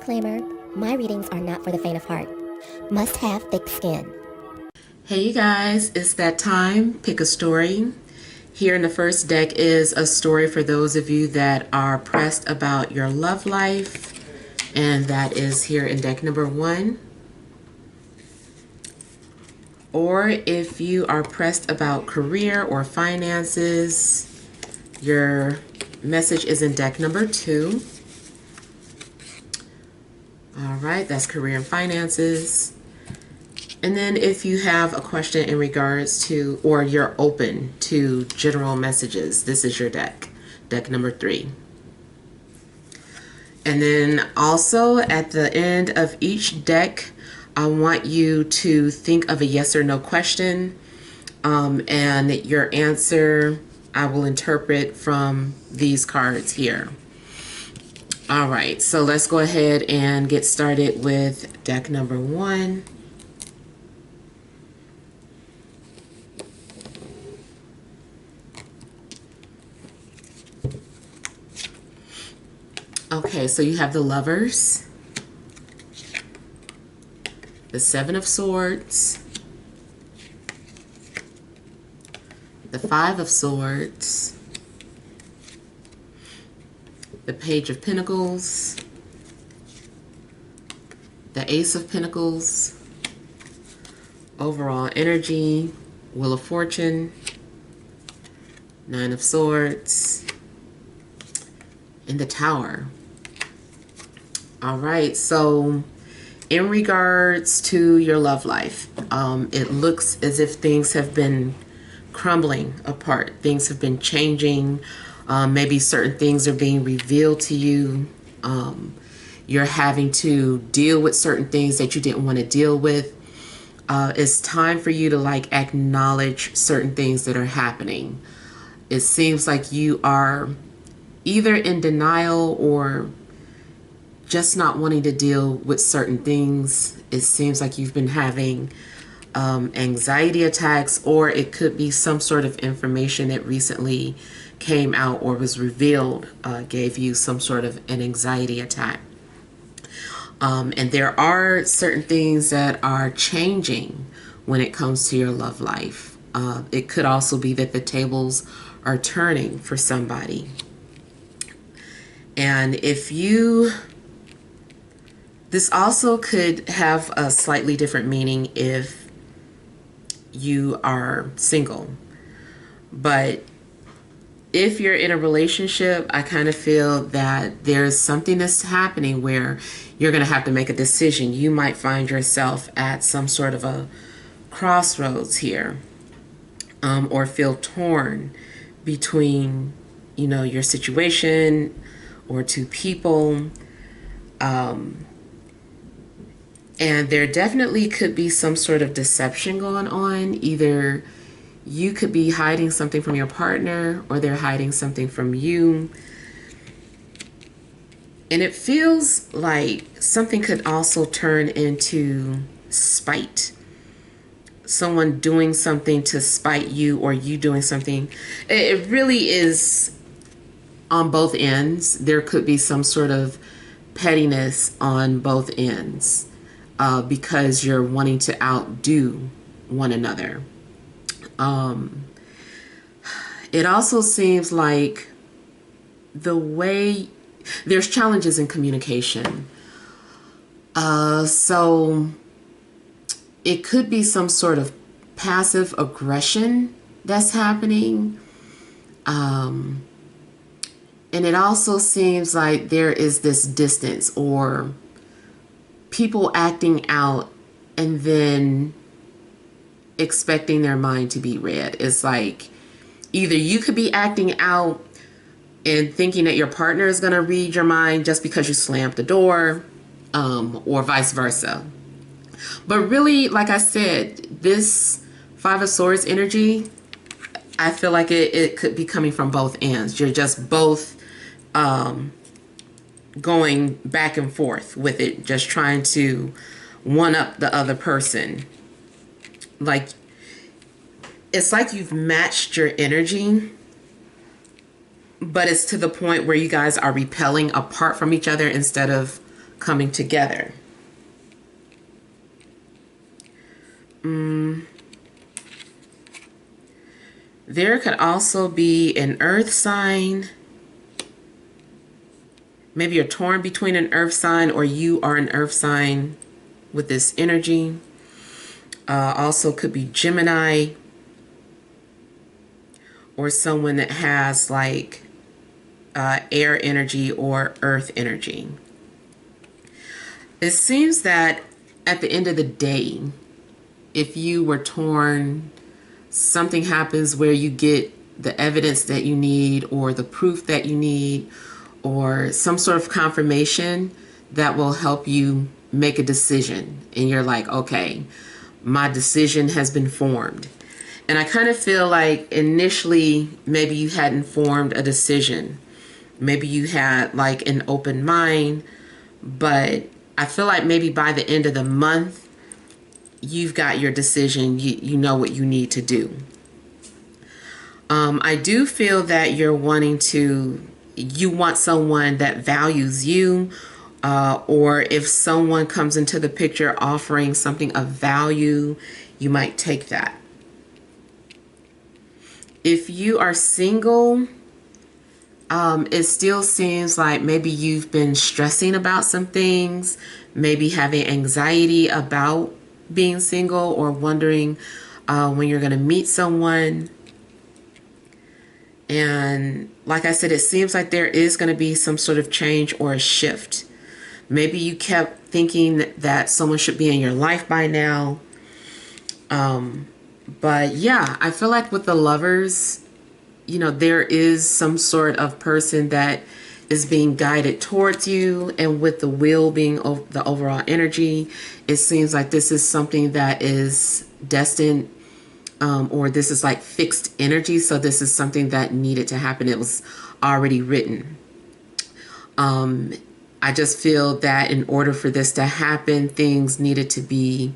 Disclaimer, my readings are not for the faint of heart. Must have thick skin. Hey you guys, it's that time. Pick a story. Here in the first deck is a story for those of you that are pressed about your love life. And that is here in deck number 1. Or if you are pressed about career or finances, your message is in deck number 2. All right, that's career and finances. And then if you have a question in regards to, or you're open to general messages, this is your deck, deck number 3. And then also at the end of each deck, I want you to think of a yes or no question, and your answer I will interpret from these cards here. All right, so let's go ahead and get started with deck number 1. Okay, so you have the Lovers, the Seven of Swords, the Five of Swords, the Page of Pentacles, the Ace of Pentacles, overall energy, Wheel of Fortune, Nine of Swords, and the Tower. All right, so in regards to your love life, it looks as if things have been crumbling apart. Things have been changing. Maybe certain things are being revealed to you. You're having to deal with certain things that you didn't want to deal with. It's time for you to acknowledge certain things that are happening. It seems like you are either in denial or just not wanting to deal with certain things. It seems like you've been having anxiety attacks, or it could be some sort of information that recently came out or was revealed, gave you some sort of an anxiety attack. And there are certain things that are changing when it comes to your love life. It could also be that the tables are turning for somebody. And this also could have a slightly different meaning if you are single. But if you're in a relationship, I kind of feel that there's something that's happening where you're going to have to make a decision. You might find yourself at some sort of a crossroads here, or feel torn between, your situation or two people. And there definitely could be some sort of deception going on. Either you could be hiding something from your partner, or they're hiding something from you. And it feels like something could also turn into spite. Someone doing something to spite you, or you doing something. It really is on both ends. There could be some sort of pettiness on both ends, because you're wanting to outdo one another. It also seems like the way there's challenges in communication. So it could be some sort of passive aggression that's happening. And it also seems like there is this distance, or people acting out and then expecting their mind to be read. It's like either you could be acting out and thinking that your partner is going to read your mind just because you slammed the door, or vice versa. But really, like I said, this Five of Swords energy, I feel like it could be coming from both ends. You're just both going back and forth with it, just trying to one up the other person. It's like you've matched your energy, but it's to the point where you guys are repelling apart from each other instead of coming together. There could also be an earth sign. Maybe you're torn between an earth sign or you are an earth sign with this energy. Also could be Gemini or someone that has like air energy or earth energy. It seems that at the end of the day, if you were torn, something happens where you get the evidence that you need or the proof that you need or some sort of confirmation that will help you make a decision. And you're like, okay, my decision has been formed. And I kind of feel like initially maybe you hadn't formed a decision. Maybe you had like an open mind, but I feel like maybe by the end of the month, you've got your decision. You know what you need to do. I do feel that you want someone that values you, or if someone comes into the picture offering something of value, you might take that. If you are single, it still seems like maybe you've been stressing about some things, maybe having anxiety about being single or wondering when you're going to meet someone. And like I said, it seems like there is going to be some sort of change or a shift. Maybe you kept thinking that someone should be in your life by now. But yeah, I feel like with the Lovers, there is some sort of person that is being guided towards you. And with the Wheel being the overall energy, it seems like this is something that is destined, or this is like fixed energy. So this is something that needed to happen. It was already written. I just feel that in order for this to happen, things needed to be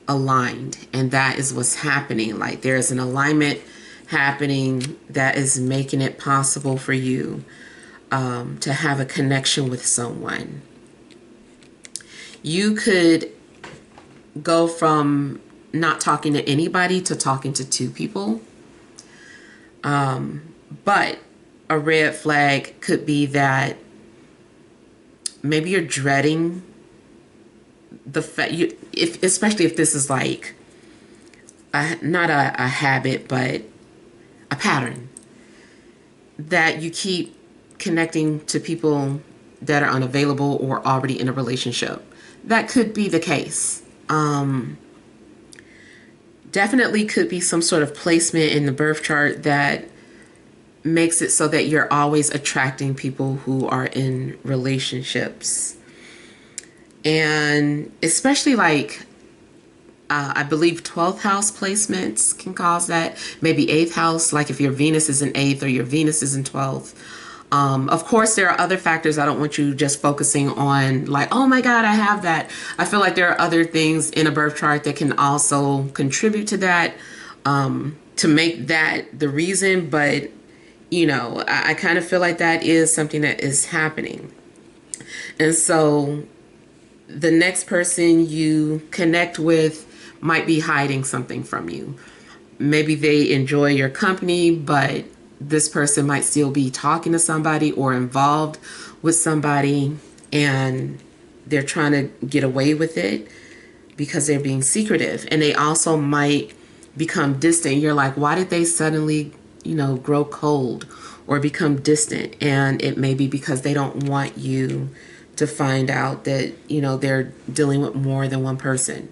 aligned. And that is what's happening. Like there's an alignment happening that is making it possible for you to have a connection with someone. You could go from not talking to anybody to talking to two people. But a red flag could be that maybe you're dreading the fact, especially if this is like not a habit, but a pattern that you keep connecting to people that are unavailable or already in a relationship. That could be the case. Definitely could be some sort of placement in the birth chart that makes it so that you're always attracting people who are in relationships. And especially like, I believe 12th house placements can cause that. Maybe 8th house, like if your Venus is in 8th or your Venus is in 12th. Of course, there are other factors. I don't want you just focusing on like, oh my God, I have that. I feel like there are other things in a birth chart that can also contribute to that, to make that the reason. But, I kind of feel like that is something that is happening. And so the next person you connect with might be hiding something from you. Maybe they enjoy your company, but this person might still be talking to somebody or involved with somebody, and they're trying to get away with it because they're being secretive. And they also might become distant. You're like, why did they suddenly, grow cold or become distant? And it may be because they don't want you to find out that, they're dealing with more than one person.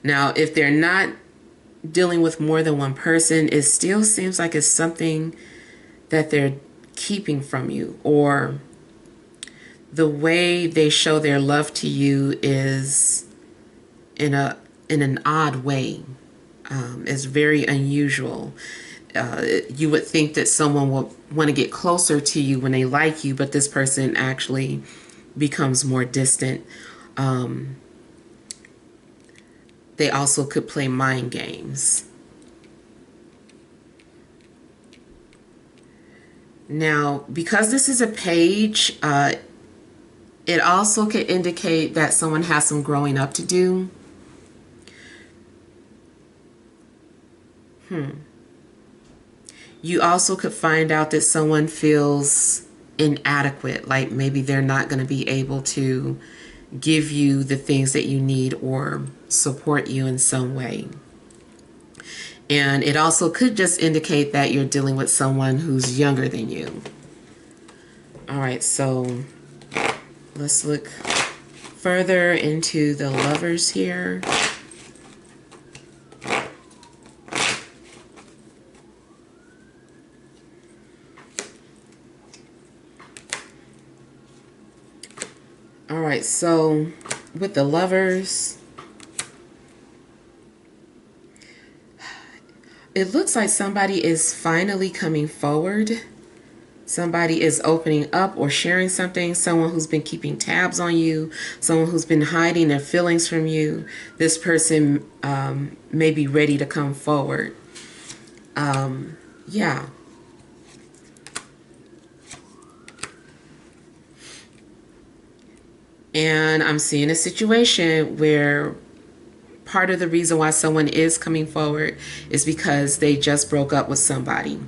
Now, if they're not dealing with more than one person, it still seems like it's something that they're keeping from you, or the way they show their love to you is in an odd way. It's very unusual. You would think that someone will want to get closer to you when they like you, but this person actually becomes more distant. They also could play mind games. Now, because this is a page, It also could indicate that someone has some growing up to do. You also could find out that someone feels inadequate, like maybe they're not going to be able to give you the things that you need or support you in some way. And it also could just indicate that you're dealing with someone who's younger than you. All right, so let's look further into the lovers here. All right, so with the lovers, it looks like somebody is finally coming forward. Somebody is opening up or sharing something. Someone who's been keeping tabs on you. Someone who's been hiding their feelings from you. This person may be ready to come forward. Yeah. And I'm seeing a situation where part of the reason why someone is coming forward is because they just broke up with somebody.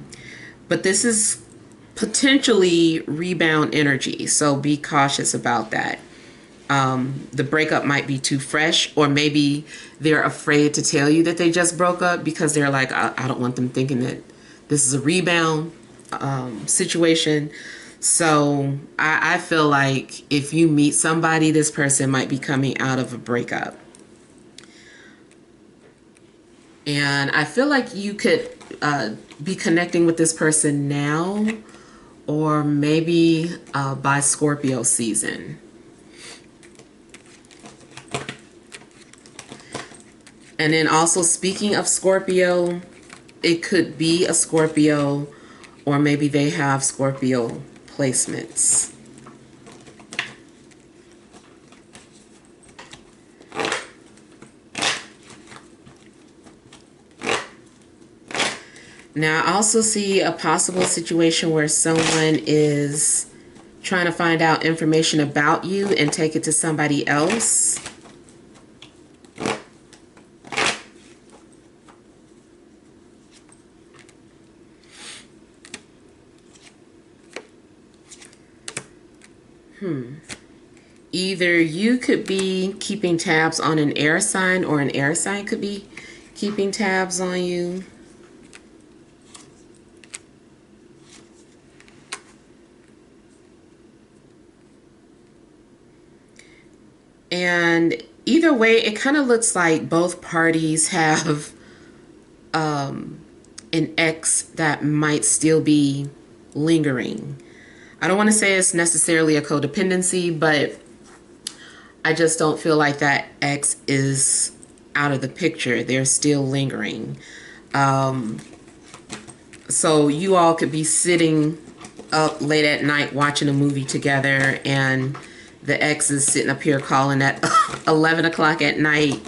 But this is potentially rebound energy, so be cautious about that. The breakup might be too fresh, or maybe they're afraid to tell you that they just broke up because they're like, I don't want them thinking that this is a rebound situation. So I feel like if you meet somebody, this person might be coming out of a breakup. And I feel like you could be connecting with this person now, or maybe by Scorpio season. And then also, speaking of Scorpio, it could be a Scorpio, or maybe they have Scorpio placements. Now, I also see a possible situation where someone is trying to find out information about you and take it to somebody else. Either you could be keeping tabs on an air sign, or an air sign could be keeping tabs on you. And either way, it kind of looks like both parties have an ex that might still be lingering. I don't want to say it's necessarily a codependency, but I just don't feel like that ex is out of the picture. They're still lingering. So you all could be sitting up late at night watching a movie together, and the ex is sitting up here calling at 11 o'clock at night.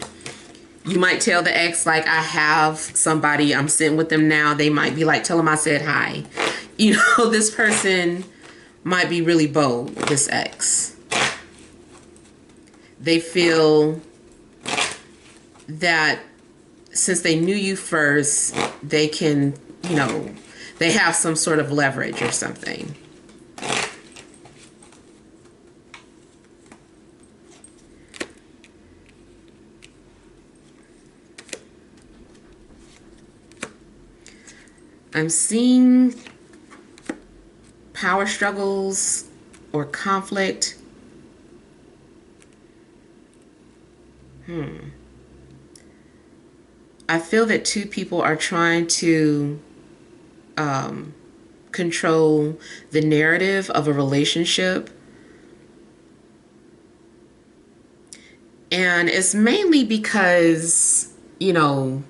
You might tell the ex, like, I have somebody, I'm sitting with them now. They might be like, tell them I said hi. You know, this person might be really bold, this ex. They feel that since they knew you first, they can, you know, they have some sort of leverage or something. I'm seeing power struggles or conflict. I feel that two people are trying to control the narrative of a relationship. And it's mainly because, you know,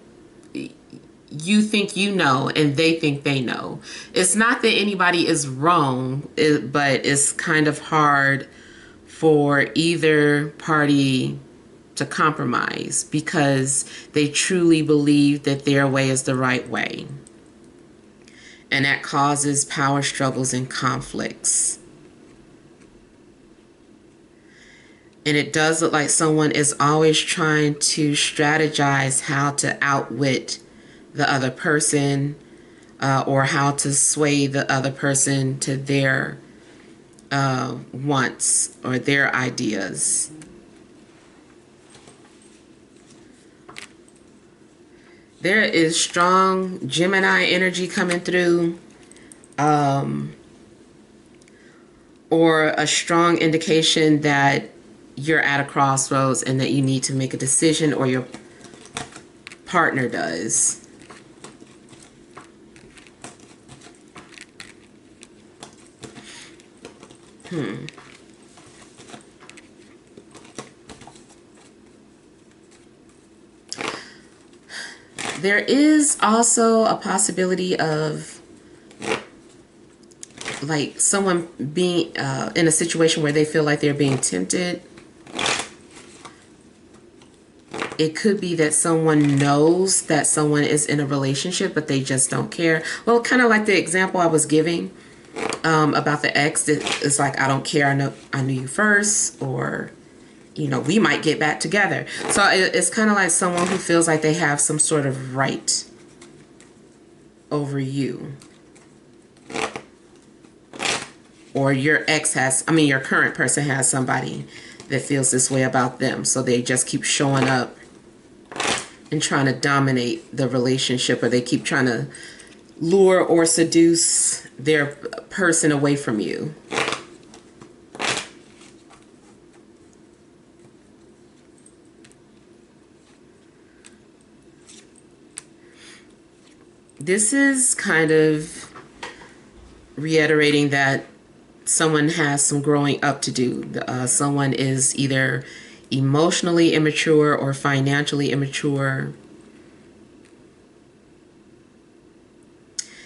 you think you know and they think they know. It's not that anybody is wrong, but it's kind of hard for either party to compromise because they truly believe that their way is the right way. And that causes power struggles and conflicts. And it does look like someone is always trying to strategize how to outwit the other person, or how to sway the other person to their wants or their ideas. There is strong Gemini energy coming through, or a strong indication that you're at a crossroads and that you need to make a decision, or your partner does. There is also a possibility of like someone being in a situation where they feel like they're being tempted. It could be that someone knows that someone is in a relationship, but they just don't care. Well, kind of like the example I was giving about the ex. It's like, I don't care. I knew you first, or, you know, we might get back together. So it's kind of like someone who feels like they have some sort of right over you. Or your ex has, your current person has somebody that feels this way about them. So they just keep showing up and trying to dominate the relationship, or they keep trying to lure or seduce their person away from you. This is kind of reiterating that someone has some growing up to do. Someone is either emotionally immature or financially immature.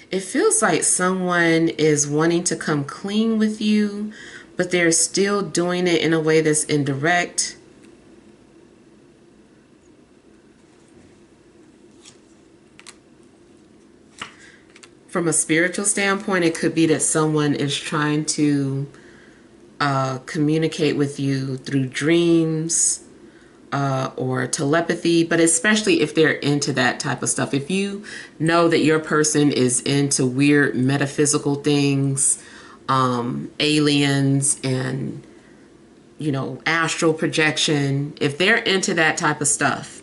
It feels like someone is wanting to come clean with you, but they're still doing it in a way that's indirect. From a spiritual standpoint, it could be that someone is trying to communicate with you through dreams or telepathy, but especially if they're into that type of stuff. If you know that your person is into weird metaphysical things, aliens and, you know, astral projection, if they're into that type of stuff,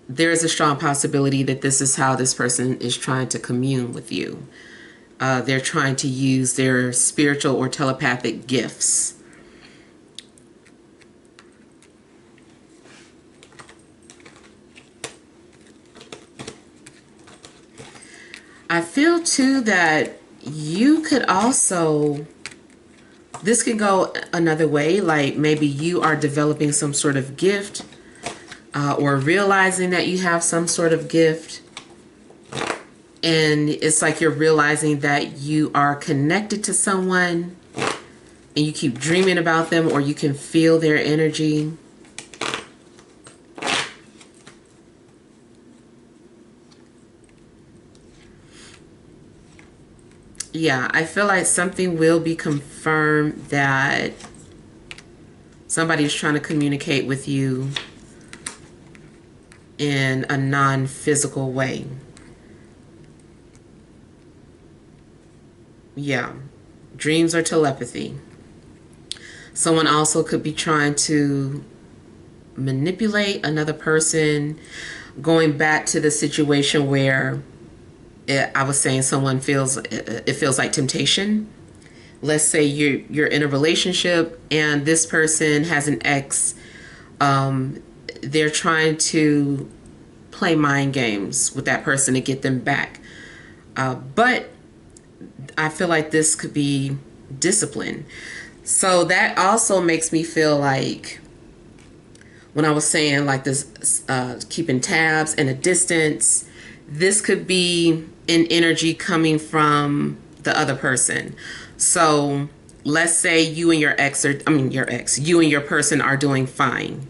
there is a strong possibility that this is how this person is trying to commune with you. They're trying to use their spiritual or telepathic gifts. I feel too that you could also, this could go another way, like maybe you are developing some sort of gift, or realizing that you have some sort of gift, and it's like you're realizing that you are connected to someone and you keep dreaming about them, or you can feel their energy. Yeah, I feel like something will be confirmed that somebody is trying to communicate with you in a non-physical way. Yeah, dreams or telepathy. Someone also could be trying to manipulate another person, going back to the situation where I was saying someone feels, it feels like temptation. Let's say you're in a relationship and this person has an ex. They're trying to play mind games with that person to get them back. But I feel like this could be discipline. So that also makes me feel like, when I was saying like this, keeping tabs and a distance, this could be an energy coming from the other person. So let's say you and your ex, you and your person are doing fine.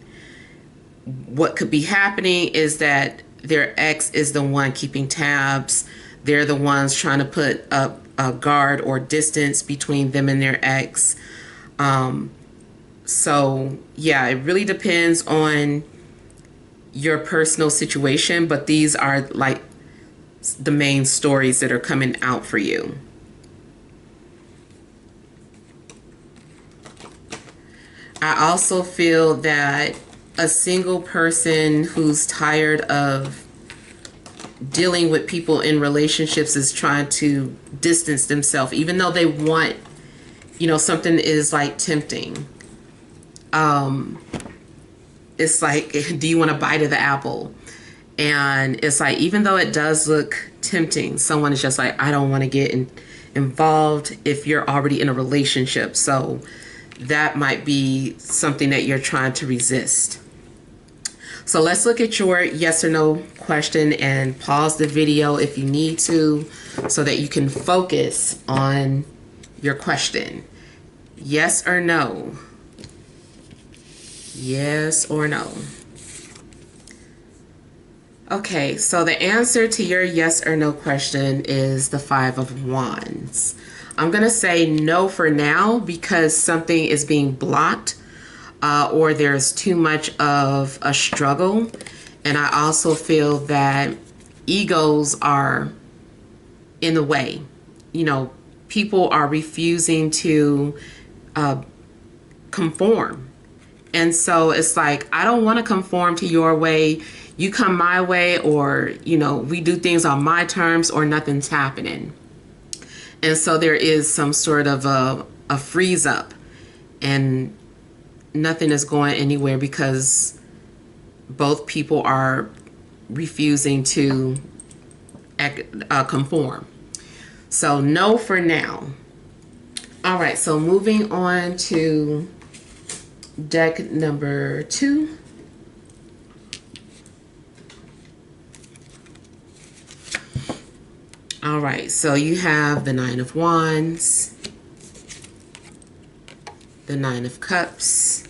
What could be happening is that their ex is the one keeping tabs. They're the ones trying to put up a guard or distance between them and their ex. So yeah, it really depends on your personal situation, but these are like the main stories that are coming out for you. I also feel that a single person who's tired of dealing with people in relationships is trying to distance themselves, even though they want, something is like tempting. It's like, do you want a bite of the apple? And it's like, even though it does look tempting, someone is just like, I don't want to get involved if you're already in a relationship. So that might be something that you're trying to resist. So let's look at your yes or no question, and pause the video if you need to so that you can focus on your question. Yes or no? Yes or no? Okay, so the answer to your yes or no question is the 5 of Wands. I'm going to say no for now because something is being blocked, or there's too much of a struggle. And I also feel that egos are in the way. People are refusing to conform. And so it's like, I don't want to conform to your way. You come my way, or, we do things on my terms, or nothing's happening. And so there is some sort of a freeze up, and nothing is going anywhere because both people are refusing to conform. So no for now. All right, so moving on to deck number 2. All right, so you have the 9 of Wands, the 9 of Cups,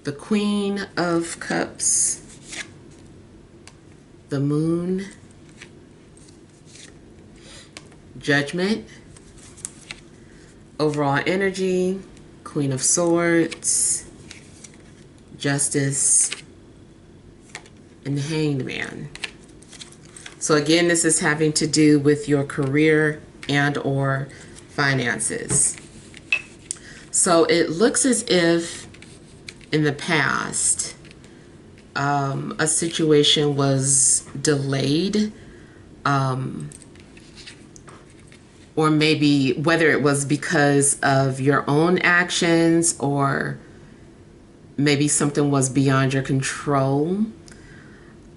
the Queen of Cups, the Moon, Judgment, overall energy, Queen of Swords, Justice, and the Hanged Man. So again, this is having to do with your career and or finances. So it looks as if in the past, a situation was delayed, or maybe whether it was because of your own actions, or maybe something was beyond your control.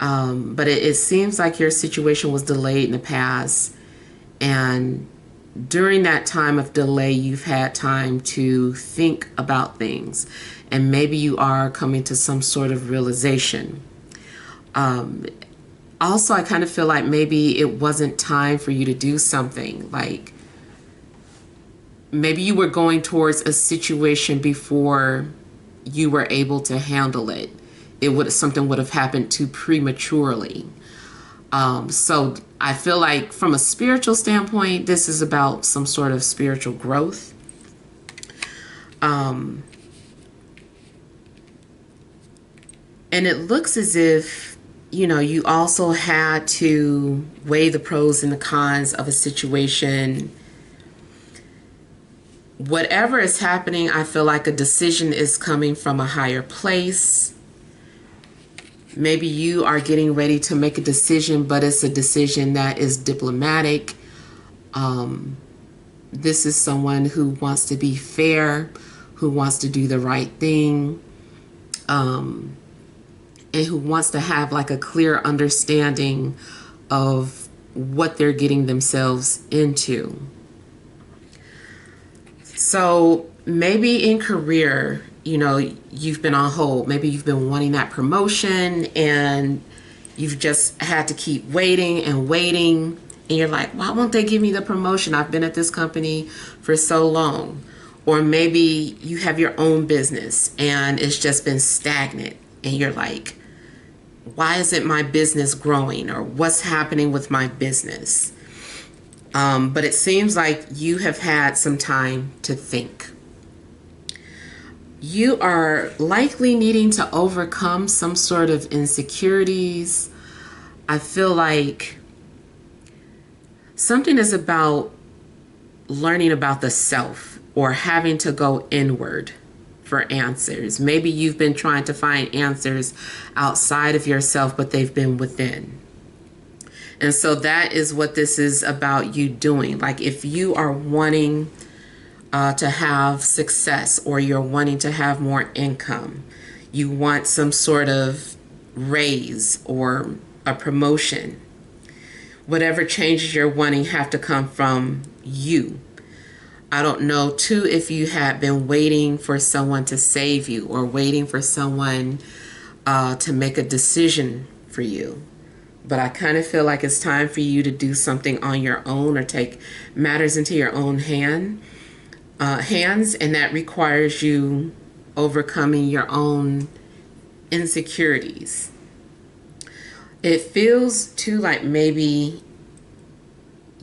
But it seems like your situation was delayed in the past, and during that time of delay, you've had time to think about things, and maybe you are coming to some sort of realization. Also, I kind of feel like maybe it wasn't time for you to do something. Like maybe you were going towards a situation before you were able to handle it. Something would have happened too prematurely. So I feel like from a spiritual standpoint, this is about some sort of spiritual growth. And it looks as if, you also had to weigh the pros and the cons of a situation. Whatever is happening, I feel like a decision is coming from a higher place. Maybe you are getting ready to make a decision, but it's a decision that is diplomatic. This is someone who wants to be fair, who wants to do the right thing, and who wants to have like a clear understanding of what they're getting themselves into. So maybe in career, you've been on hold. Maybe you've been wanting that promotion and you've just had to keep waiting and waiting. And you're like, why won't they give me the promotion? I've been at this company for so long. Or maybe you have your own business and it's just been stagnant. And you're like, why isn't my business growing? Or what's happening with my business? But it seems like you have had some time to think. you are likely needing to overcome some sort of insecurities. I feel like something is about learning about the self or having to go inward for answers. Maybe you've been trying to find answers outside of yourself, but they've been within. And so that is what this is about you doing. Like if you are wanting to have success, or you're wanting to have more income, you want some sort of raise or a promotion, whatever changes you're wanting have to come from you. I don't know too if you have been waiting for someone to save you or waiting for someone to make a decision for you. But I kind of feel like it's time for you to do something on your own or take matters into your own hands, and that requires you overcoming your own insecurities. It feels too like maybe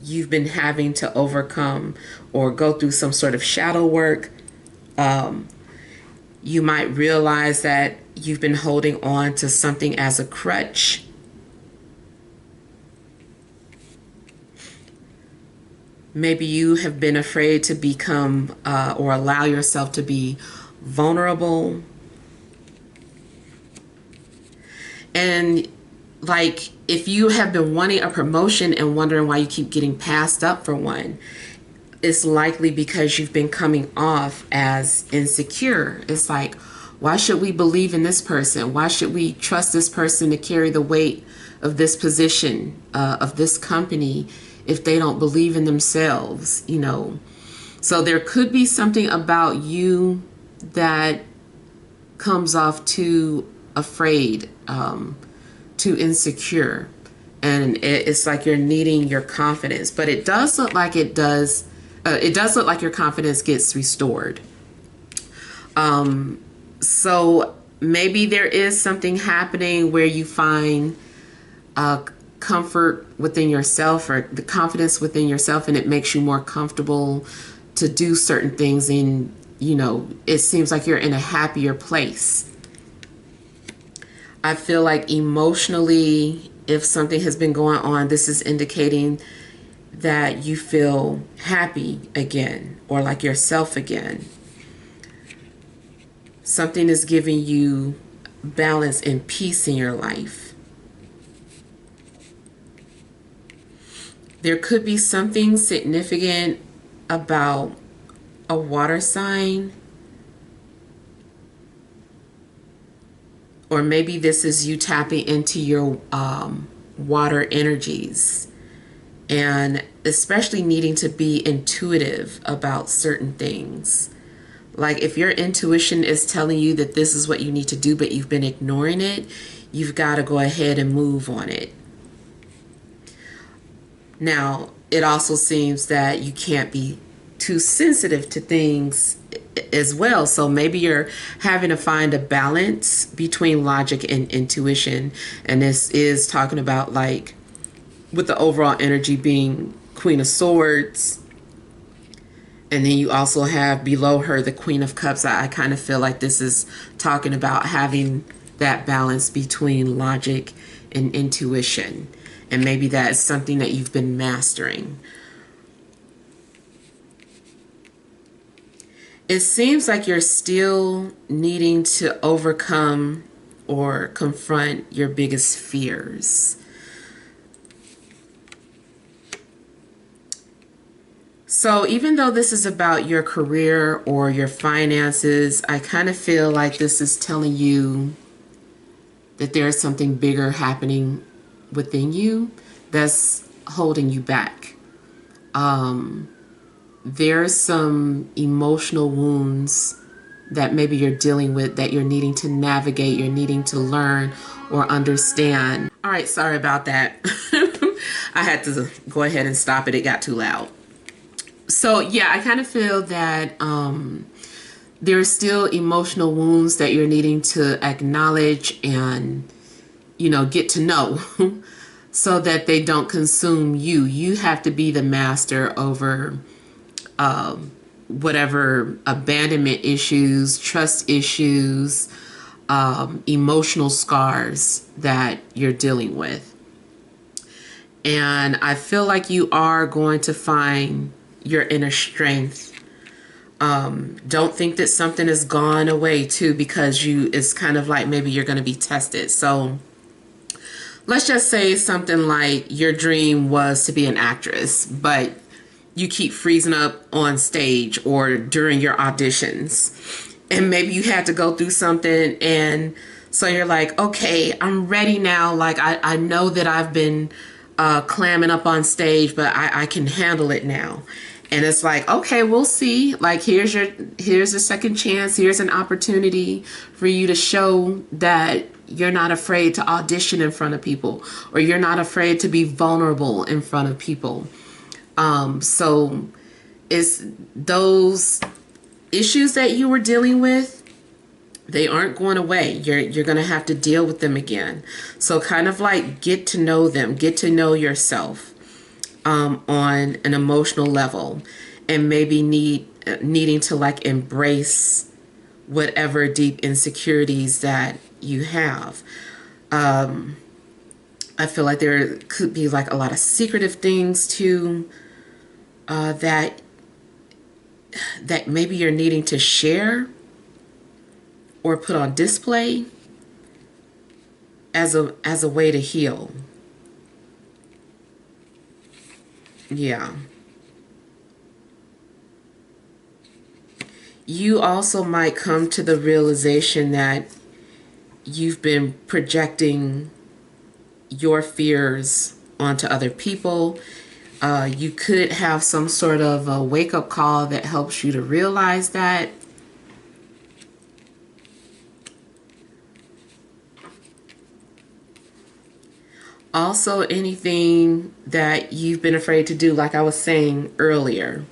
you've been having to overcome or go through some sort of shadow work. You might realize that you've been holding on to something as a crutch. Maybe you have been afraid to become or allow yourself to be vulnerable. And like if you have been wanting a promotion and wondering why you keep getting passed up for one, it's likely because you've been coming off as insecure. It's like, why should we believe in this person? Why should we trust this person to carry the weight of this position, of this company, if they don't believe in themselves, you know? So there could be something about you that comes off too afraid, too insecure. And it's like you're needing your confidence, but it does look like it does look like your confidence gets restored. So maybe there is something happening where you find comfort within yourself, or the confidence within yourself, and it makes you more comfortable to do certain things. And, you know, it seems like you're in a happier place. I feel like emotionally, if something has been going on, this is indicating that you feel happy again, or like yourself again. Something is giving you balance and peace in your life. There could be something significant about a water sign. Or maybe this is you tapping into your water energies, and especially needing to be intuitive about certain things. Like if your intuition is telling you that this is what you need to do, but you've been ignoring it, you've got to go ahead and move on it. Now, it also seems that you can't be too sensitive to things as well. So maybe you're having to find a balance between logic and intuition. And this is talking about, like, with the overall energy being Queen of Swords. And then you also have below her the Queen of Cups. I kind of feel like this is talking about having that balance between logic and intuition. And maybe that's something that you've been mastering. It seems like you're still needing to overcome or confront your biggest fears. So even though this is about your career or your finances, I kind of feel like this is telling you that there's something bigger happening within you that's holding you back. There's some emotional wounds that maybe you're dealing with, that you're needing to navigate, you're needing to learn or understand. All right, sorry about that. I had to go ahead and stop it. It got too loud. So yeah, I kind of feel that there's still emotional wounds that you're needing to acknowledge and, you know, get to know so that they don't consume you. You have to be the master over whatever abandonment issues, trust issues, emotional scars that you're dealing with. And I feel like you are going to find your inner strength. Don't think that something has gone away too, because it's kind of like maybe you're going to be tested. So let's just say something like your dream was to be an actress, but you keep freezing up on stage or during your auditions. And maybe you had to go through something, and so you're like, okay, I'm ready now. Like, I know that I've been clamming up on stage, but I can handle it now. And it's like, okay, we'll see. Like, here's a second chance. Here's an opportunity for you to show that you're not afraid to audition in front of people, or you're not afraid to be vulnerable in front of people. So it's those issues that you were dealing with, they aren't going away. You're going to have to deal with them again. So kind of like get to know them, get to know yourself on an emotional level, and maybe needing to like embrace whatever deep insecurities that you have. I feel like there could be like a lot of secretive things too, that maybe you're needing to share or put on display as a way to heal. Yeah. You also might come to the realization that you've been projecting your fears onto other people. You could have some sort of a wake-up call that helps you to realize that. Also, anything that you've been afraid to do, like I was saying earlier,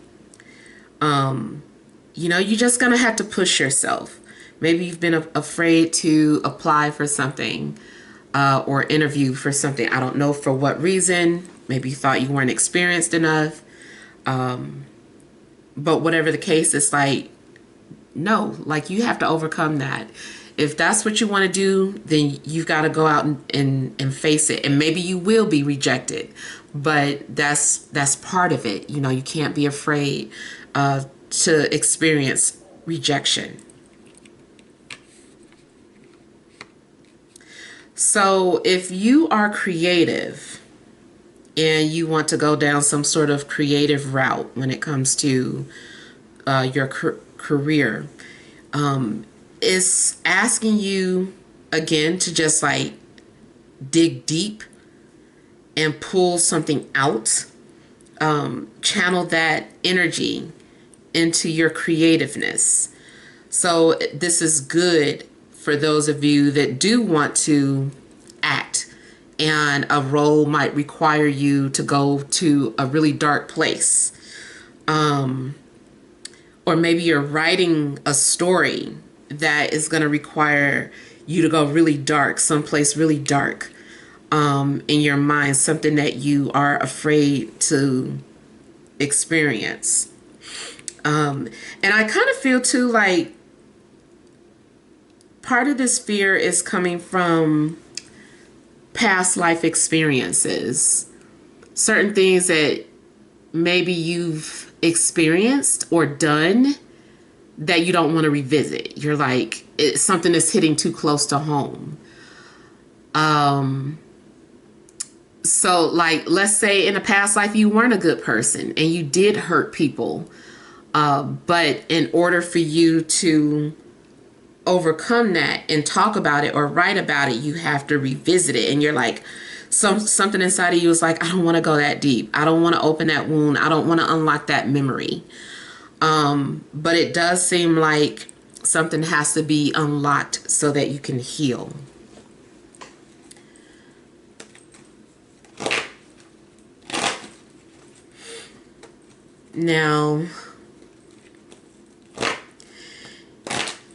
you're just going to have to push yourself. Maybe you've been afraid to apply for something or interview for something. I don't know for what reason. Maybe you thought you weren't experienced enough. But whatever the case, it's like, no, like you have to overcome that. If that's what you want to do, then you've got to go out and face it. And maybe you will be rejected, but that's part of it. You can't be afraid to experience rejection. So if you are creative and you want to go down some sort of creative route when it comes to your career, it's asking you again to just like dig deep and pull something out, channel that energy into your creativeness. So this is good for those of you that do want to act, and a role might require you to go to a really dark place. Or maybe you're writing a story that is going to require you to go really dark, someplace really dark in your mind, something that you are afraid to experience. And I kind of feel too like part of this fear is coming from past life experiences, certain things that maybe you've experienced or done that you don't want to revisit. You're like, it's something that's hitting too close to home. So like, let's say in a past life you weren't a good person and you did hurt people. But in order for you to overcome that and talk about it or write about it, you have to revisit it. And you're like, something inside of you is like, I don't want to go that deep. I don't want to open that wound. I don't want to unlock that memory. But it does seem like something has to be unlocked so that you can heal. Now,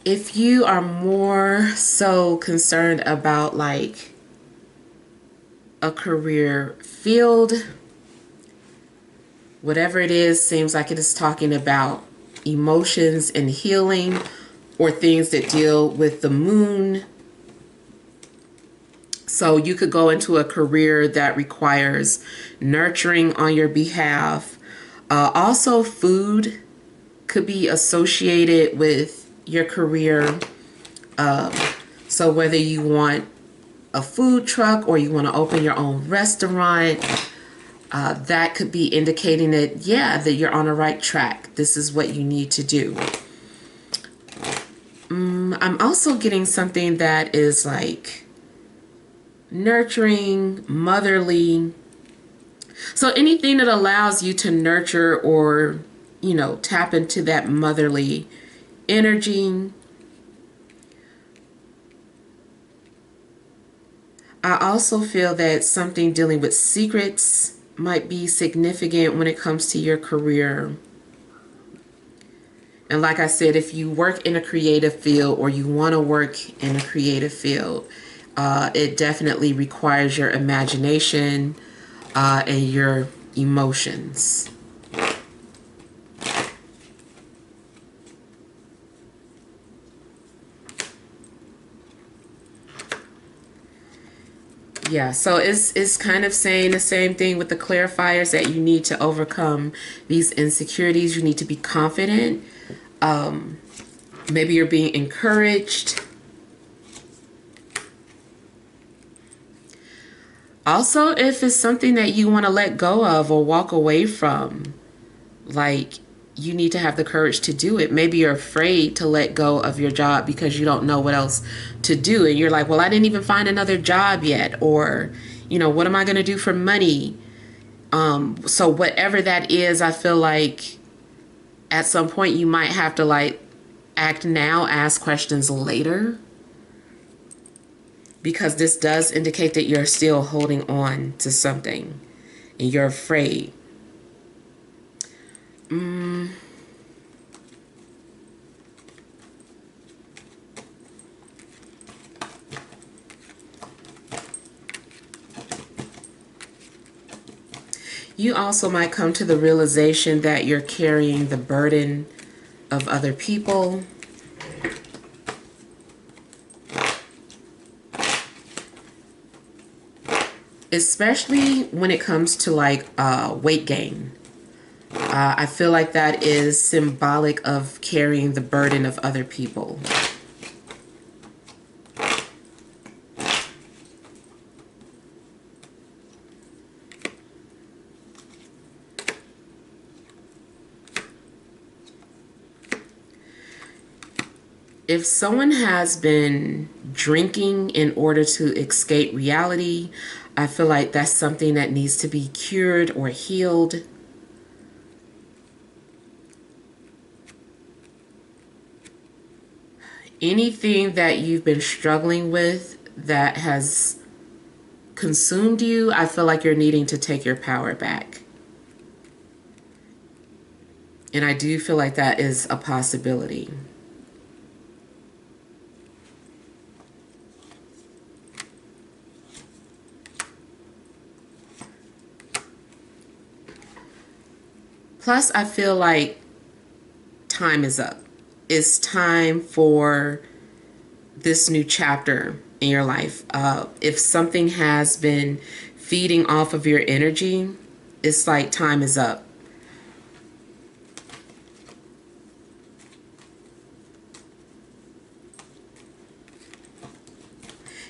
if you are more so concerned about like a career field, whatever it is, seems like it is talking about emotions and healing, or things that deal with the moon. So you could go into a career that requires nurturing on your behalf. Also, food could be associated with your career. So whether you want a food truck or you want to open your own restaurant, that could be indicating that, yeah, that you're on the right track. This is what you need to do. I'm also getting something that is like nurturing, motherly. So anything that allows you to nurture or, you know, tap into that motherly energy. I also feel that something dealing with secrets might be significant when it comes to your career. And like I said, if you work in a creative field or you want to work in a creative field, it definitely requires your imagination and your emotions. Yeah, so it's kind of saying the same thing with the clarifiers, that you need to overcome these insecurities. You need to be confident. Maybe you're being encouraged. Also, if it's something that you want to let go of or walk away from, like, you need to have the courage to do it. Maybe you're afraid to let go of your job because you don't know what else to do. And you're like, well, I didn't even find another job yet. Or, you know, what am I going to do for money? So whatever that is, I feel like at some point you might have to like act now, ask questions later. Because this does indicate that you're still holding on to something and you're afraid. You also might come to the realization that you're carrying the burden of other people. Especially when it comes to like weight gain. I feel like that is symbolic of carrying the burden of other people. If someone has been drinking in order to escape reality, I feel like that's something that needs to be cured or healed. Anything that you've been struggling with that has consumed you, I feel like you're needing to take your power back. And I do feel like that is a possibility. Plus, I feel like time is up. It's time for this new chapter in your life. If something has been feeding off of your energy, it's like time is up.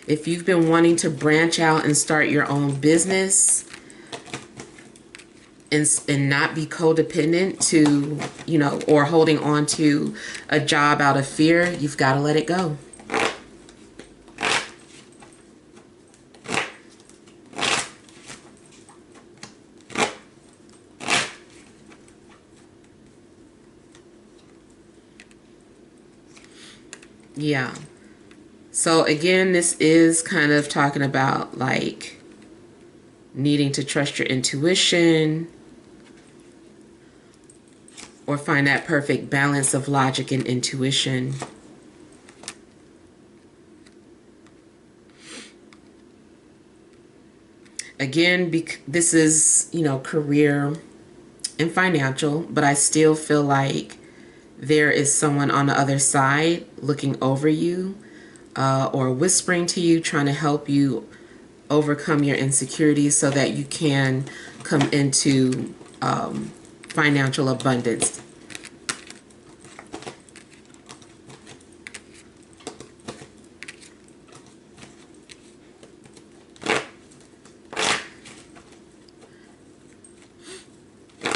If you've been wanting to branch out and start your own business and not be codependent to, you know, or holding on to a job out of fear, you've got to let it go. Yeah. So again, this is kind of talking about like needing to trust your intuition or find that perfect balance of logic and intuition. Again, this is, you know, career and financial, but I still feel like there is someone on the other side looking over you, or whispering to you, trying to help you overcome your insecurities so that you can come into financial abundance.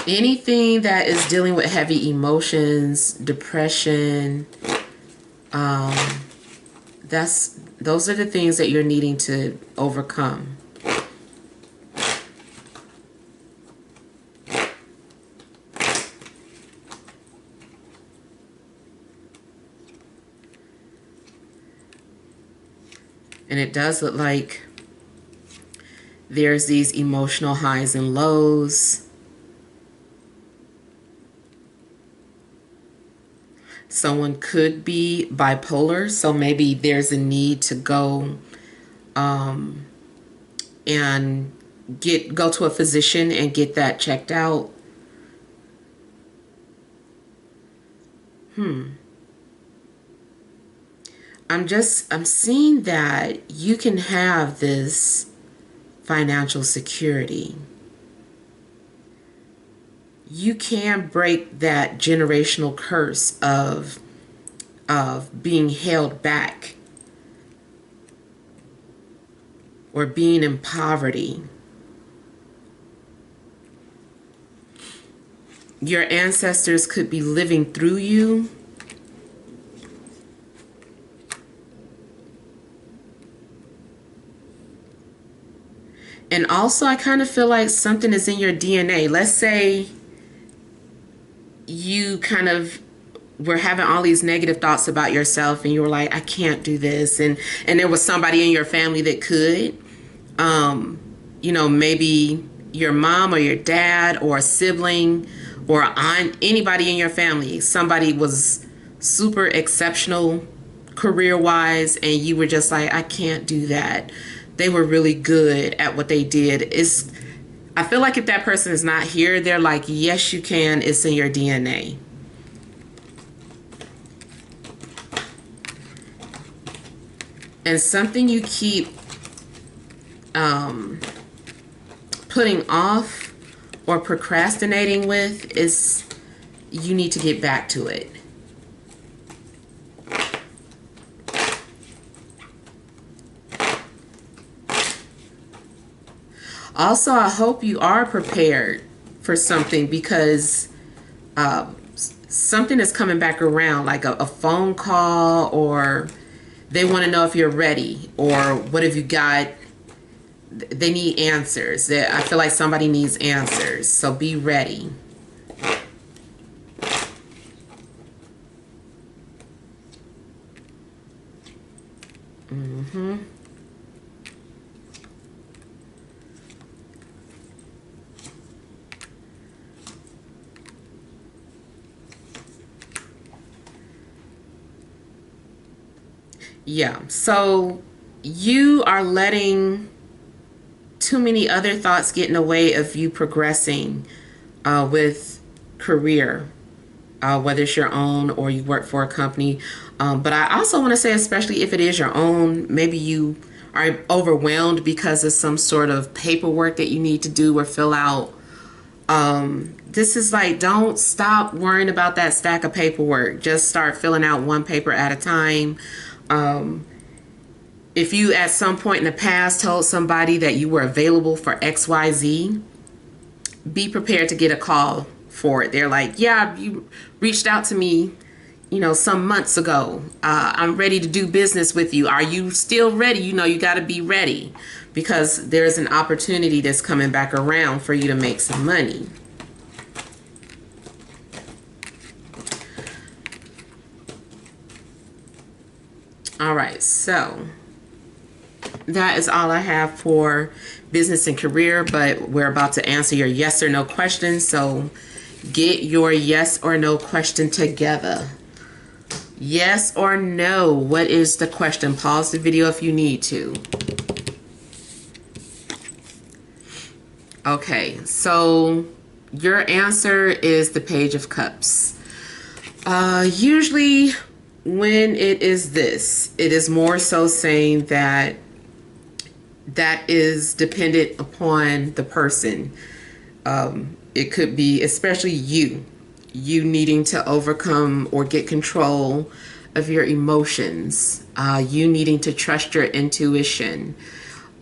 Anything that is dealing with heavy emotions, depression, those are the things that you're needing to overcome. And it does look like there's these emotional highs and lows. Someone could be bipolar, so maybe there's a need to go and go to a physician and get that checked out. I'm seeing that you can have this financial security. You can break that generational curse of being held back or being in poverty. Your ancestors could be living through you. And also, I kind of feel like something is in your DNA. Let's say you kind of were having all these negative thoughts about yourself and you were like, I can't do this. And there was somebody in your family that could. You know, maybe your mom or your dad or a sibling or aunt, anybody in your family. Somebody was super exceptional career-wise and you were just like, I can't do that. They were really good at what they did. I feel like if that person is not here, they're like, yes, you can. It's in your DNA. And something you keep putting off or procrastinating with is you need to get back to it. Also, I hope you are prepared for something because something is coming back around, like a phone call, or they want to know if you're ready, or what have you got. They need answers. I feel like somebody needs answers, so be ready. Yeah, so you are letting too many other thoughts get in the way of you progressing with career, whether it's your own or you work for a company. But I also want to say, especially if it is your own, maybe you are overwhelmed because of some sort of paperwork that you need to do or fill out. This is like, don't stop worrying about that stack of paperwork. Just start filling out one paper at a time. If you at some point in the past told somebody that you were available for XYZ, be prepared to get a call for it. They're like, yeah, you reached out to me, you know, some months ago. I'm ready to do business with you. Are you still ready? You know, you got to be ready because there's an opportunity that's coming back around for you to make some money. All right, so that is all I have for business and career, but we're about to answer your yes or no questions. So get your yes or no question together. Yes or no? What is the question? Pause the video if you need to. Okay, so your answer is the Page of Cups. Usually when it is this, it is more so saying that is dependent upon the person. It could be especially you needing to overcome or get control of your emotions, you needing to trust your intuition.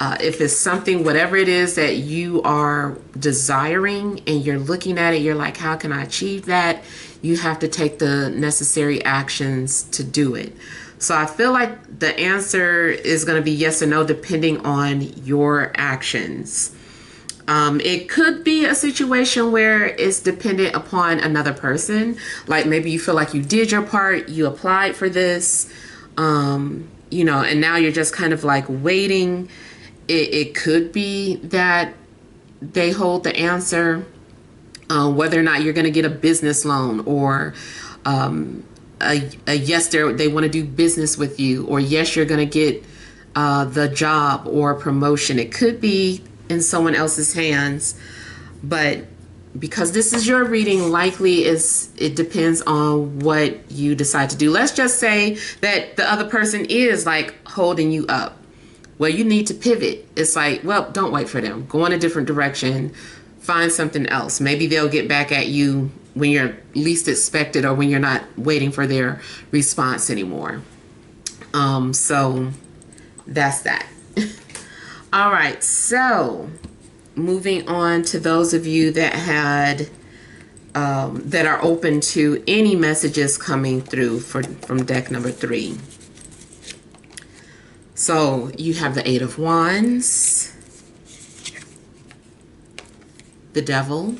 If it's something, whatever it is that you are desiring and you're looking at it, you're like, how can I achieve that? You have to take the necessary actions to do it. So I feel like the answer is going to be yes or no, depending on your actions. It could be a situation where it's dependent upon another person. Like maybe you feel like you did your part, you applied for this, and now you're just kind of like waiting. It could be that they hold the answer, whether or not you're going to get a business loan, or a yes, they want to do business with you, or yes, you're going to get the job or promotion. It could be in someone else's hands, but because this is your reading, likely it depends on what you decide to do. Let's just say that the other person is like holding you up. Well, you need to pivot. It's like, well, don't wait for them. Go in a different direction. Find something else. Maybe they'll get back at you when you're least expected, or when you're not waiting for their response anymore. So that's that. All right, so moving on to those of you that had that are open to any messages coming through from deck number 3. So you have the 8 of Wands, the Devil,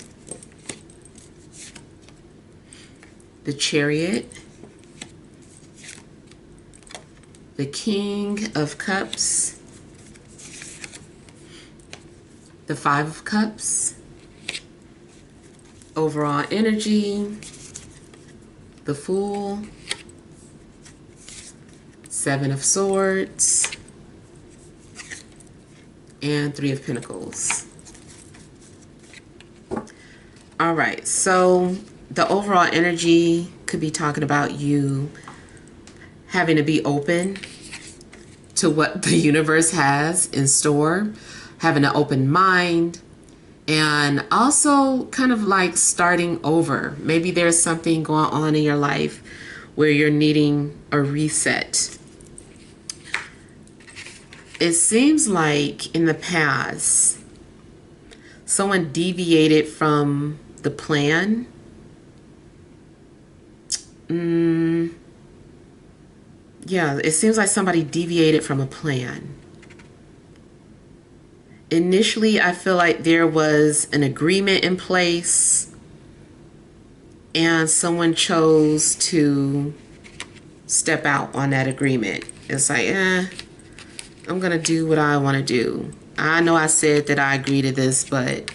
the Chariot, the King of Cups, the 5 of Cups, overall energy, the Fool, 7 of Swords, and 3 of Pentacles. All right, so the overall energy could be talking about you having to be open to what the universe has in store, having an open mind, and also kind of like starting over. Maybe there's something going on in your life where you're needing a reset. It seems like in the past, someone deviated from the plan. Yeah, it seems like somebody deviated from a plan. Initially, I feel like there was an agreement in place, and someone chose to step out on that agreement. It's like, I'm going to do what I want to do. I know I said that I agree to this, but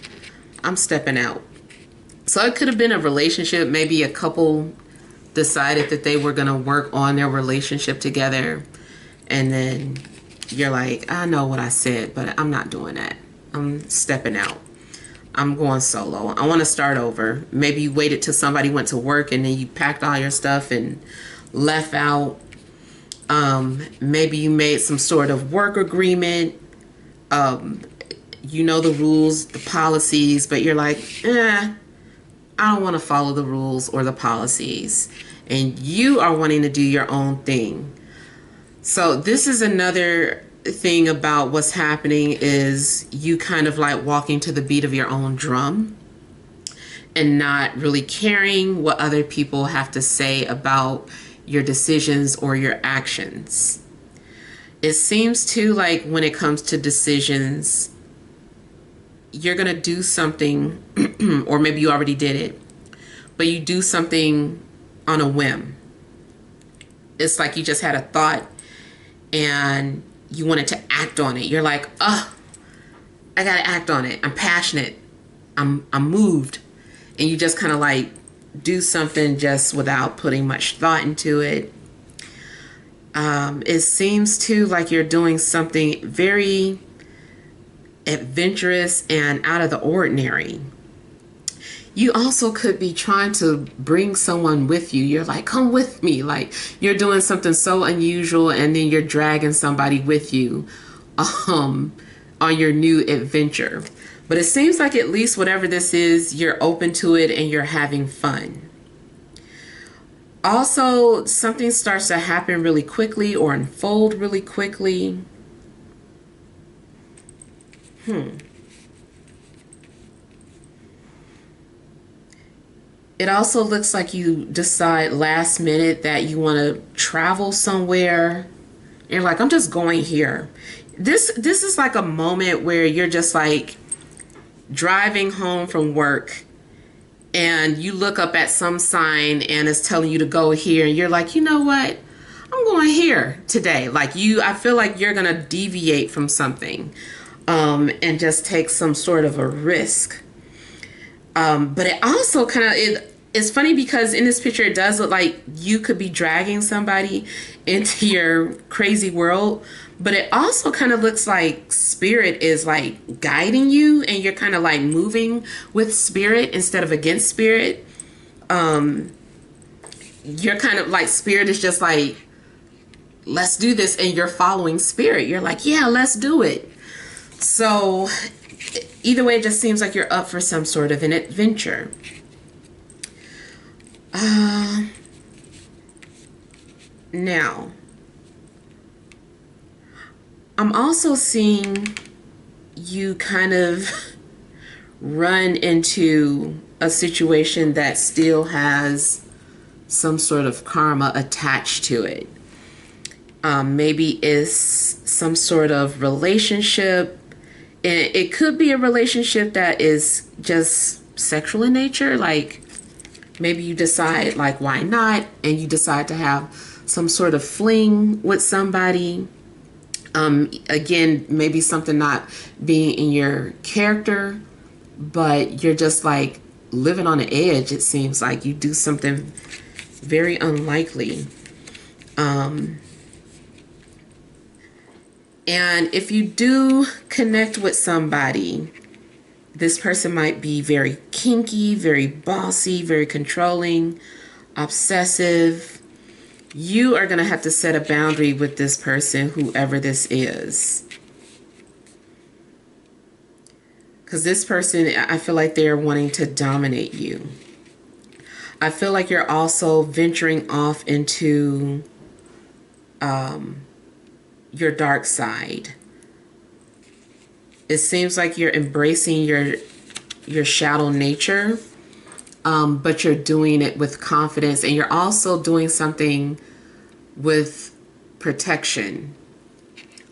I'm stepping out. So it could have been a relationship. Maybe a couple decided that they were going to work on their relationship together, and then you're like, I know what I said, but I'm not doing that. I'm stepping out. I'm going solo. I want to start over. Maybe you waited till somebody went to work and then you packed all your stuff and left out. Maybe you made some sort of work agreement. You know the rules, the policies, but you're like, I don't want to follow the rules or the policies. And you are wanting to do your own thing. So this is another thing about what's happening, is you kind of like walking to the beat of your own drum and not really caring what other people have to say about your decisions or your actions. It seems too like when it comes to decisions, you're going to do something, or maybe you already did it, but you do something on a whim. It's like you just had a thought and you wanted to act on it. You're like, I gotta act on it. I'm passionate. I'm moved. And you just kind of like do something just without putting much thought into it. It seems too like you're doing something very adventurous and out of the ordinary. You also could be trying to bring someone with you. You're like, come with me. Like you're doing something so unusual and then you're dragging somebody with you um, on your new adventure. But it seems like at least whatever this is, you're open to it and you're having fun. Also, something starts to happen really quickly or unfold really quickly. It also looks like you decide last minute that you want to travel somewhere. You're like, I'm just going here. This is like a moment where you're just like driving home from work and you look up at some sign and it's telling you to go here and you're like, you know what? I'm going here today. Like I feel like you're going to deviate from something and just take some sort of a risk. But it also it's funny because in this picture, it does look like you could be dragging somebody into your crazy world. But it also kind of looks like spirit is like guiding you and you're kind of like moving with spirit instead of against spirit. You're kind of like spirit is just like, let's do this. And you're following spirit. You're like, yeah, let's do it. So either way, it just seems like you're up for some sort of an adventure. Now, I'm also seeing you kind of run into a situation that still has some sort of karma attached to it. Maybe it's some sort of relationship. And it could be a relationship that is just sexual in nature. Like maybe you decide like, why not? And you decide to have some sort of fling with somebody. Again, maybe something not being in your character, but you're just like living on the edge. It seems like you do something very unlikely. And if you do connect with somebody, this person might be very kinky, very bossy, very controlling, obsessive. You are going to have to set a boundary with this person, whoever this is. Because this person, I feel like they're wanting to dominate you. I feel like you're also venturing off into your dark side. It seems like you're embracing your shadow nature, but you're doing it with confidence, and you're also doing something with protection.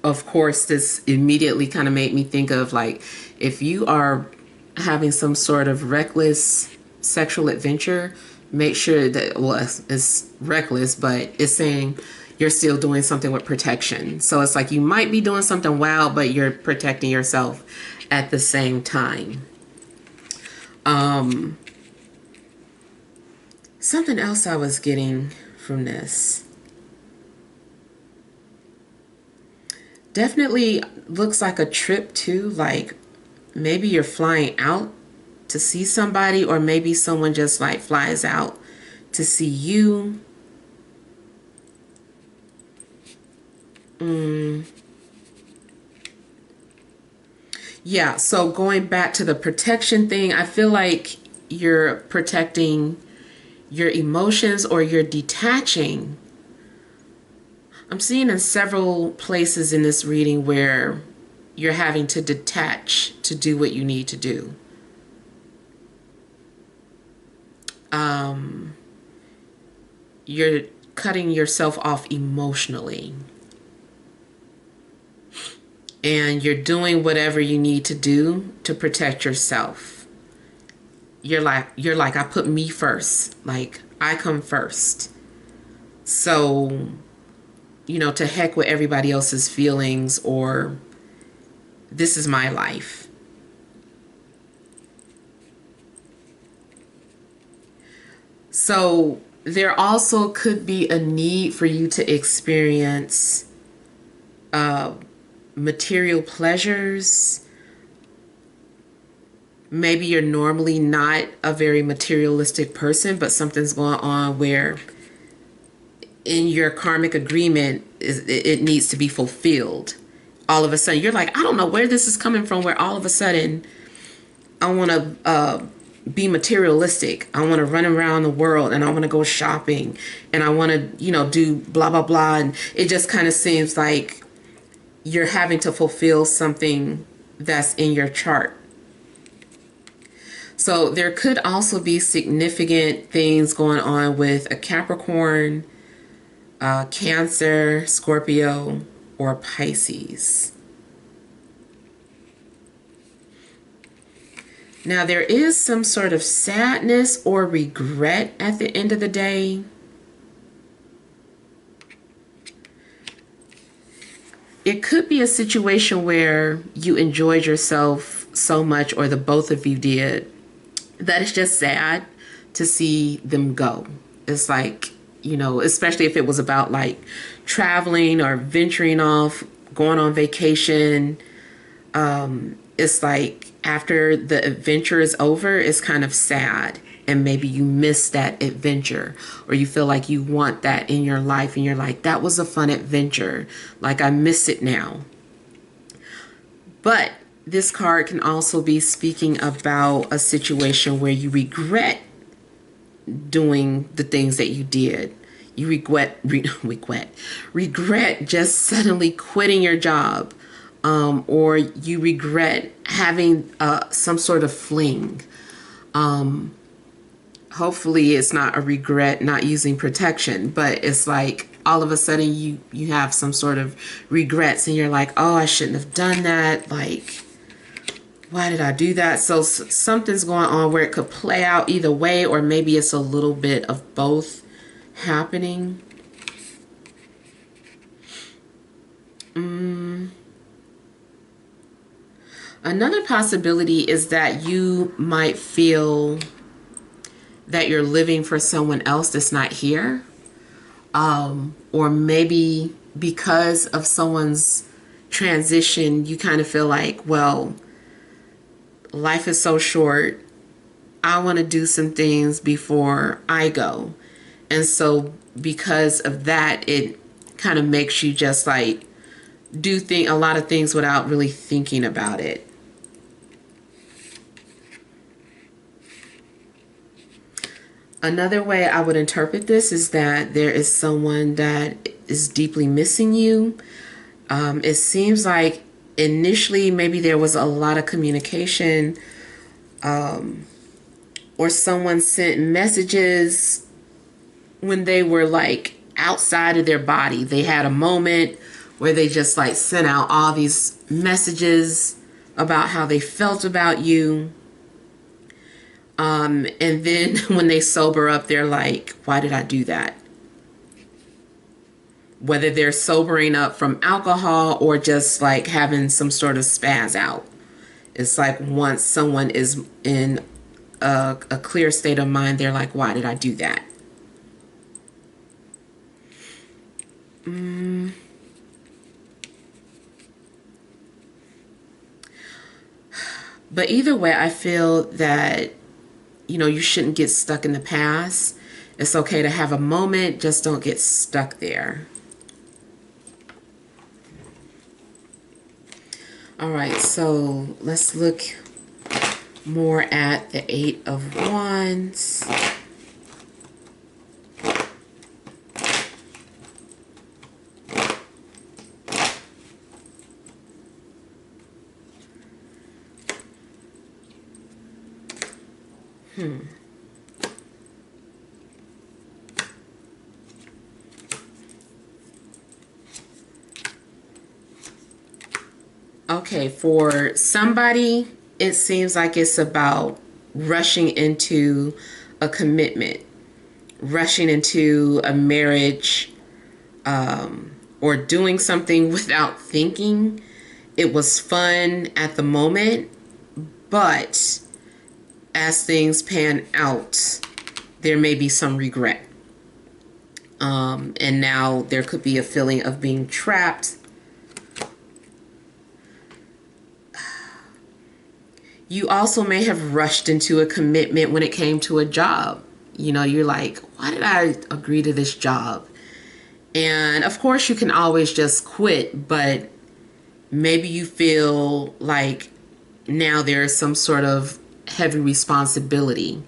Of course, this immediately kind of made me think of like, if you are having some sort of reckless sexual adventure, make sure that, well, it's reckless, but it's saying you're still doing something with protection. So it's like you might be doing something wild, but you're protecting yourself at the same time. Something else I was getting from this. Definitely looks like a trip too. Like maybe you're flying out to see somebody, or maybe someone just like flies out to see you. Yeah, so going back to the protection thing, I feel like you're protecting your emotions, or you're detaching. I'm seeing in several places in this reading where you're having to detach to do what you need to do. You're cutting yourself off emotionally. And you're doing whatever you need to do to protect yourself. You're like, I put me first. Like, I come first. So, to heck with everybody else's feelings, or this is my life. So there also could be a need for you to experience material pleasures, maybe you're normally not a very materialistic person, but something's going on where in your karmic agreement it needs to be fulfilled. All of a sudden, you're like, I don't know where this is coming from, where all of a sudden I want to be materialistic. I want to run around the world and I want to go shopping and I want to, do blah, blah, blah. And it just kind of seems like you're having to fulfill something that's in your chart. So there could also be significant things going on with a Capricorn, Cancer, Scorpio, or Pisces. Now, there is some sort of sadness or regret at the end of the day. It could be a situation where you enjoyed yourself so much, or the both of you did, that it's just sad to see them go. It's like, especially if it was about like traveling or venturing off, going on vacation. It's like after the adventure is over, it's kind of sad. And maybe you miss that adventure, or you feel like you want that in your life. And you're like, that was a fun adventure. Like, I miss it now. But this card can also be speaking about a situation where you regret doing the things that you did. You regret just suddenly quitting your job, or you regret having some sort of fling. Hopefully it's not a regret not using protection, but it's like all of a sudden you have some sort of regrets and you're like, oh, I shouldn't have done that. Like, why did I do that? So something's going on where it could play out either way, or maybe it's a little bit of both happening. Another possibility is that you might feel that you're living for someone else that's not here. Or maybe because of someone's transition, you kind of feel like, well, life is so short. I want to do some things before I go. And so because of that, it kind of makes you just like do a lot of things without really thinking about it. Another way I would interpret this is that there is someone that is deeply missing you. It seems like initially maybe there was a lot of communication, or someone sent messages when they were like outside of their body. They had a moment where they just like sent out all these messages about how they felt about you. And then when they sober up, they're like, why did I do that? Whether they're sobering up from alcohol or just like having some sort of spaz out. It's like once someone is in a clear state of mind, they're like, why did I do that? But either way, I feel that you shouldn't get stuck in the past. It's okay to have a moment, just don't get stuck there. All right, so let's look more at the Eight of Wands. Okay, for somebody, it seems like it's about rushing into a commitment, rushing into a marriage, or doing something without thinking. It was fun at the moment, but as things pan out, there may be some regret. And now there could be a feeling of being trapped. You also may have rushed into a commitment when it came to a job. You know, you're like, why did I agree to this job? And of course, you can always just quit, but maybe you feel like now there's some sort of heavy responsibility.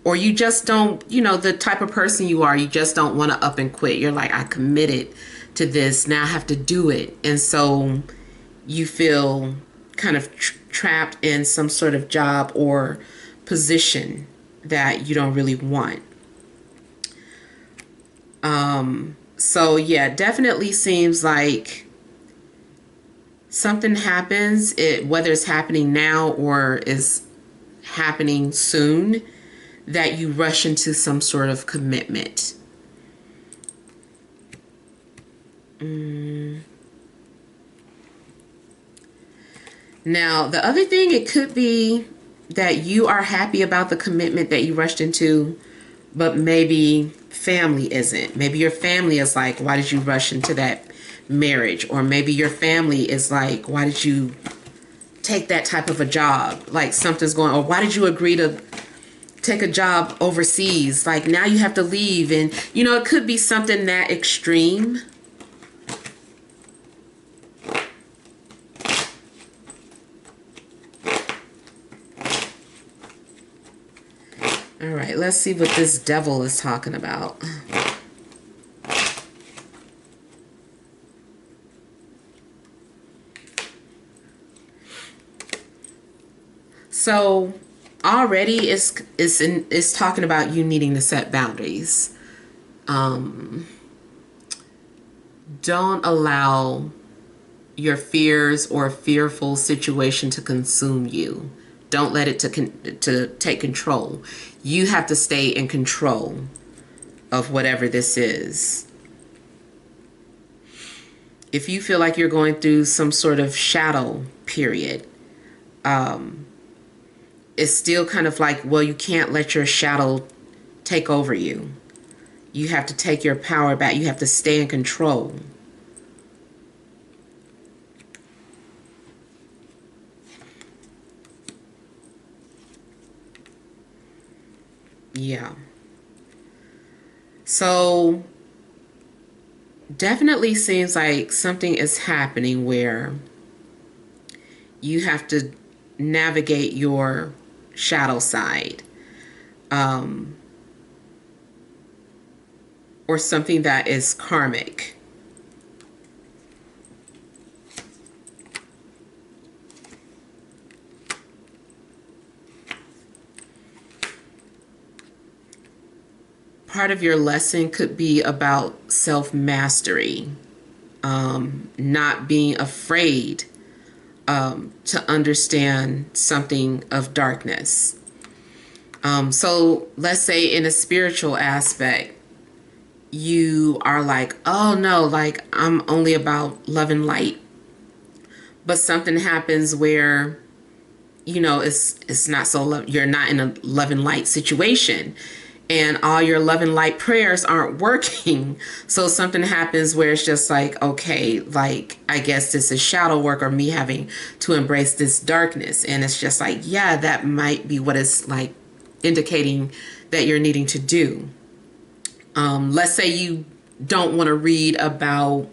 Or you just don't, you know, the type of person you are, you just don't want to up and quit. You're like, I committed to this, now I have to do it. And so you feel kind of trapped in some sort of job or position that you don't really want. So yeah, definitely seems like something happens, whether it's happening now or is happening soon, that you rush into some sort of commitment. Now, the other thing, it could be that you are happy about the commitment that you rushed into, but maybe family isn't. Maybe your family is like, why did you rush into that marriage? Or maybe your family is like, why did you take that type of a job? Like something's going, or why did you agree to take a job overseas? Like now you have to leave. And, you know, it could be something that extreme. All right, let's see what this devil is talking about. So already it's talking about you needing to set boundaries. Don't allow your fears or fearful situation to consume you. Don't let it to take control. You have to stay in control of whatever this is. If you feel like you're going through some sort of shadow period, it's still kind of like, well, you can't let your shadow take over you. You have to take your power back. You have to stay in control. Yeah. So definitely seems like something is happening where you have to navigate your shadow side, or something that is karmic. Part of your lesson could be about self-mastery, not being afraid to understand something of darkness. So let's say in a spiritual aspect, you are like, oh no, like I'm only about love and light. But something happens where, you know, it's not so love, you're not in a love and light situation. And all your love and light prayers aren't working. So something happens where it's just like, okay, like, I guess this is shadow work or me having to embrace this darkness. And it's just like, yeah, that might be what it's like indicating that you're needing to do. Let's say you don't want to read about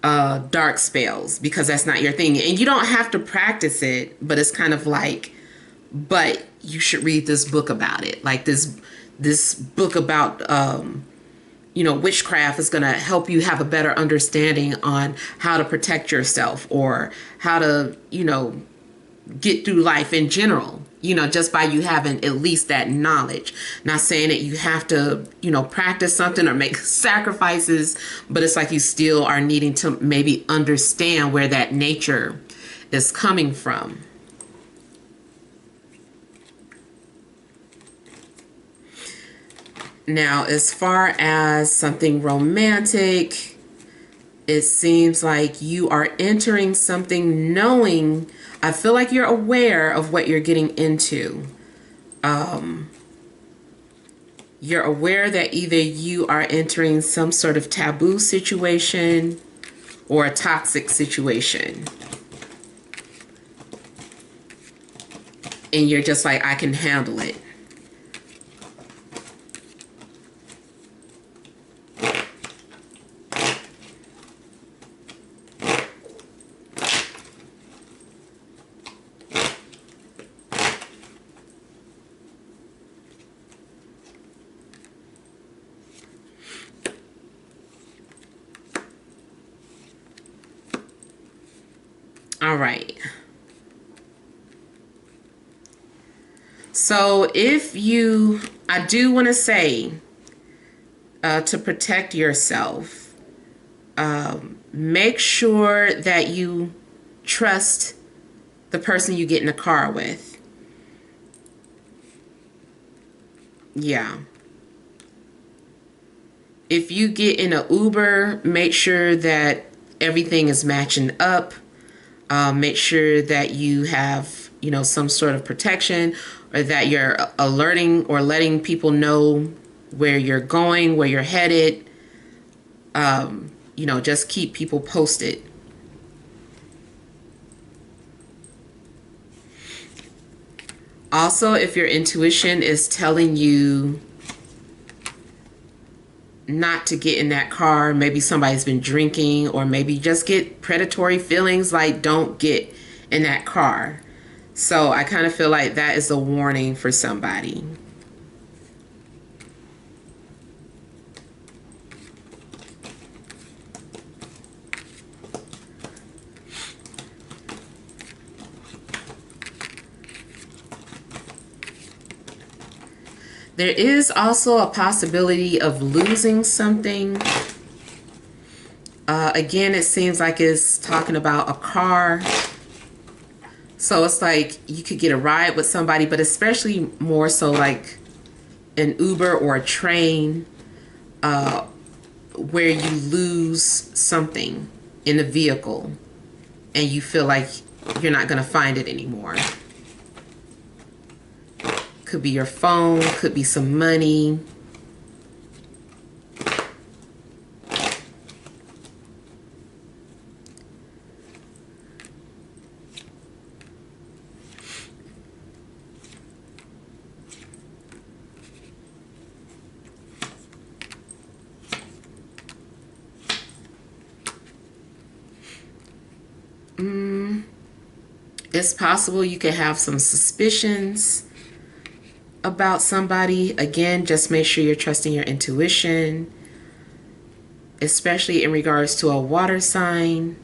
dark spells because that's not your thing. And you don't have to practice it, but it's kind of like, but you should read this book about it. Like this book about, you know, witchcraft is going to help you have a better understanding on how to protect yourself or how to, you know, get through life in general, you know, just by you having at least that knowledge. Not saying that you have to, you know, practice something or make sacrifices, but it's like you still are needing to maybe understand where that nature is coming from. Now, as far as something romantic, it seems like you are entering something knowing, I feel like you're aware of what you're getting into. You're aware that either you are entering some sort of taboo situation or a toxic situation. and you're just like, I can handle it. All right. So I do want to say, to protect yourself, make sure that you trust the person you get in a car with. Yeah. If you get in an Uber, make sure that everything is matching up. Make sure that you have, some sort of protection, or that you're alerting or letting people know where you're going, where you're headed. Just keep people posted. Also, if your intuition is telling you not to get in that car, maybe somebody's been drinking, or maybe just get predatory feelings, like don't get in that car. So I kind of feel like that is a warning for somebody. There is also a possibility of losing something. Again, it seems like it's talking about a car. So it's like you could get a ride with somebody, but especially more so like an Uber or a train, where you lose something in the vehicle and you feel like you're not going to find it anymore. Could be your phone, could be some money. It's possible you could have some suspicions about somebody. Again, just make sure you're trusting your intuition, especially in regards to a water sign.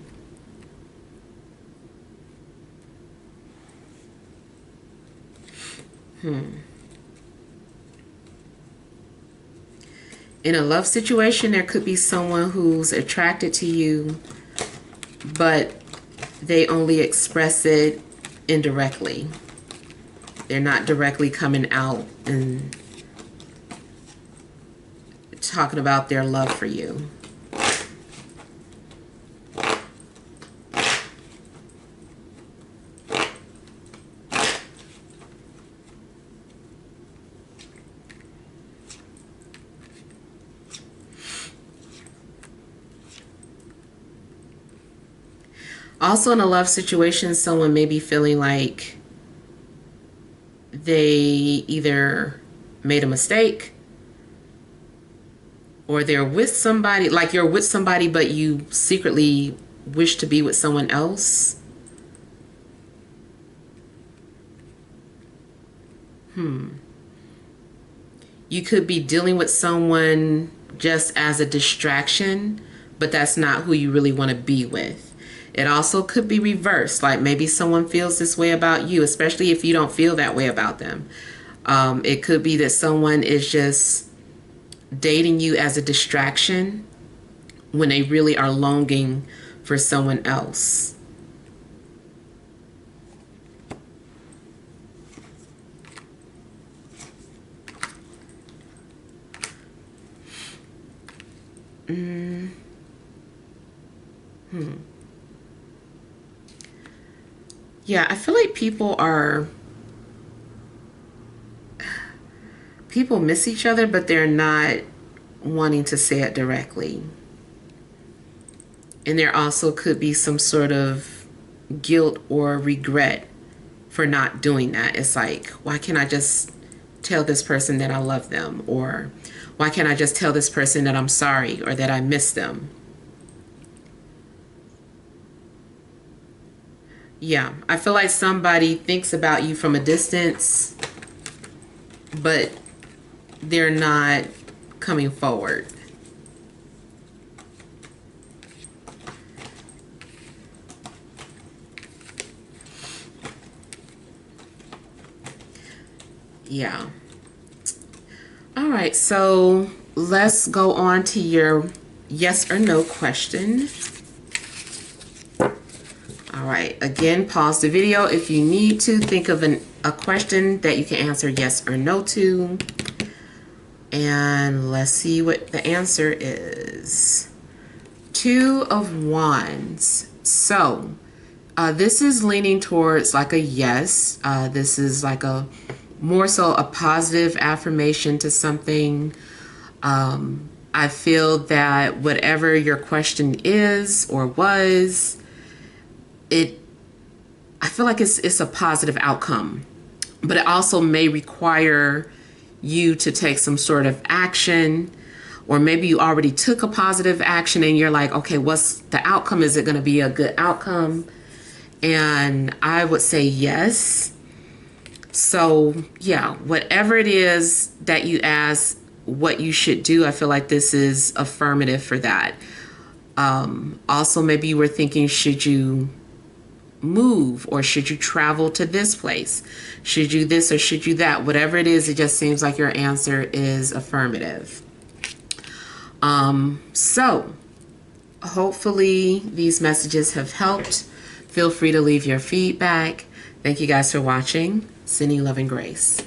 In a love situation, there could be someone who's attracted to you, but they only express it indirectly. They're not directly coming out and talking about their love for you. Also, in a love situation, someone may be feeling like they either made a mistake, or they're with somebody, like you're with somebody but you secretly wish to be with someone else. You could be dealing with someone just as a distraction, but that's not who you really want to be with. It also could be reversed, like maybe someone feels this way about you, especially if you don't feel that way about them. It could be that someone is just dating you as a distraction when they really are longing for someone else. Yeah, I feel like people miss each other, but they're not wanting to say it directly. And there also could be some sort of guilt or regret for not doing that. It's like, why can't I just tell this person that I love them? Or why can't I just tell this person that I'm sorry or that I miss them? Yeah, I feel like somebody thinks about you from a distance, but they're not coming forward. Yeah. All right, so let's go on to your yes or no question. All right, again, pause the video if you need to. Think of a question that you can answer yes or no to. And let's see what the answer is. 2 of Wands. So, this is leaning towards like a yes. This is like a more so a positive affirmation to something. I feel that whatever your question is or was, I feel like it's a positive outcome, but it also may require you to take some sort of action, or maybe you already took a positive action and you're like, okay, what's the outcome? Is it going to be a good outcome? And I would say yes. So yeah, whatever it is that you ask what you should do, I feel like this is affirmative for that. Also, maybe you were thinking, should you move, or should you travel to this place? Should you this or should you that? Whatever it is, it just seems like your answer is affirmative. So hopefully these messages have helped. Feel free to leave your feedback. Thank you guys for watching. Sending love and grace.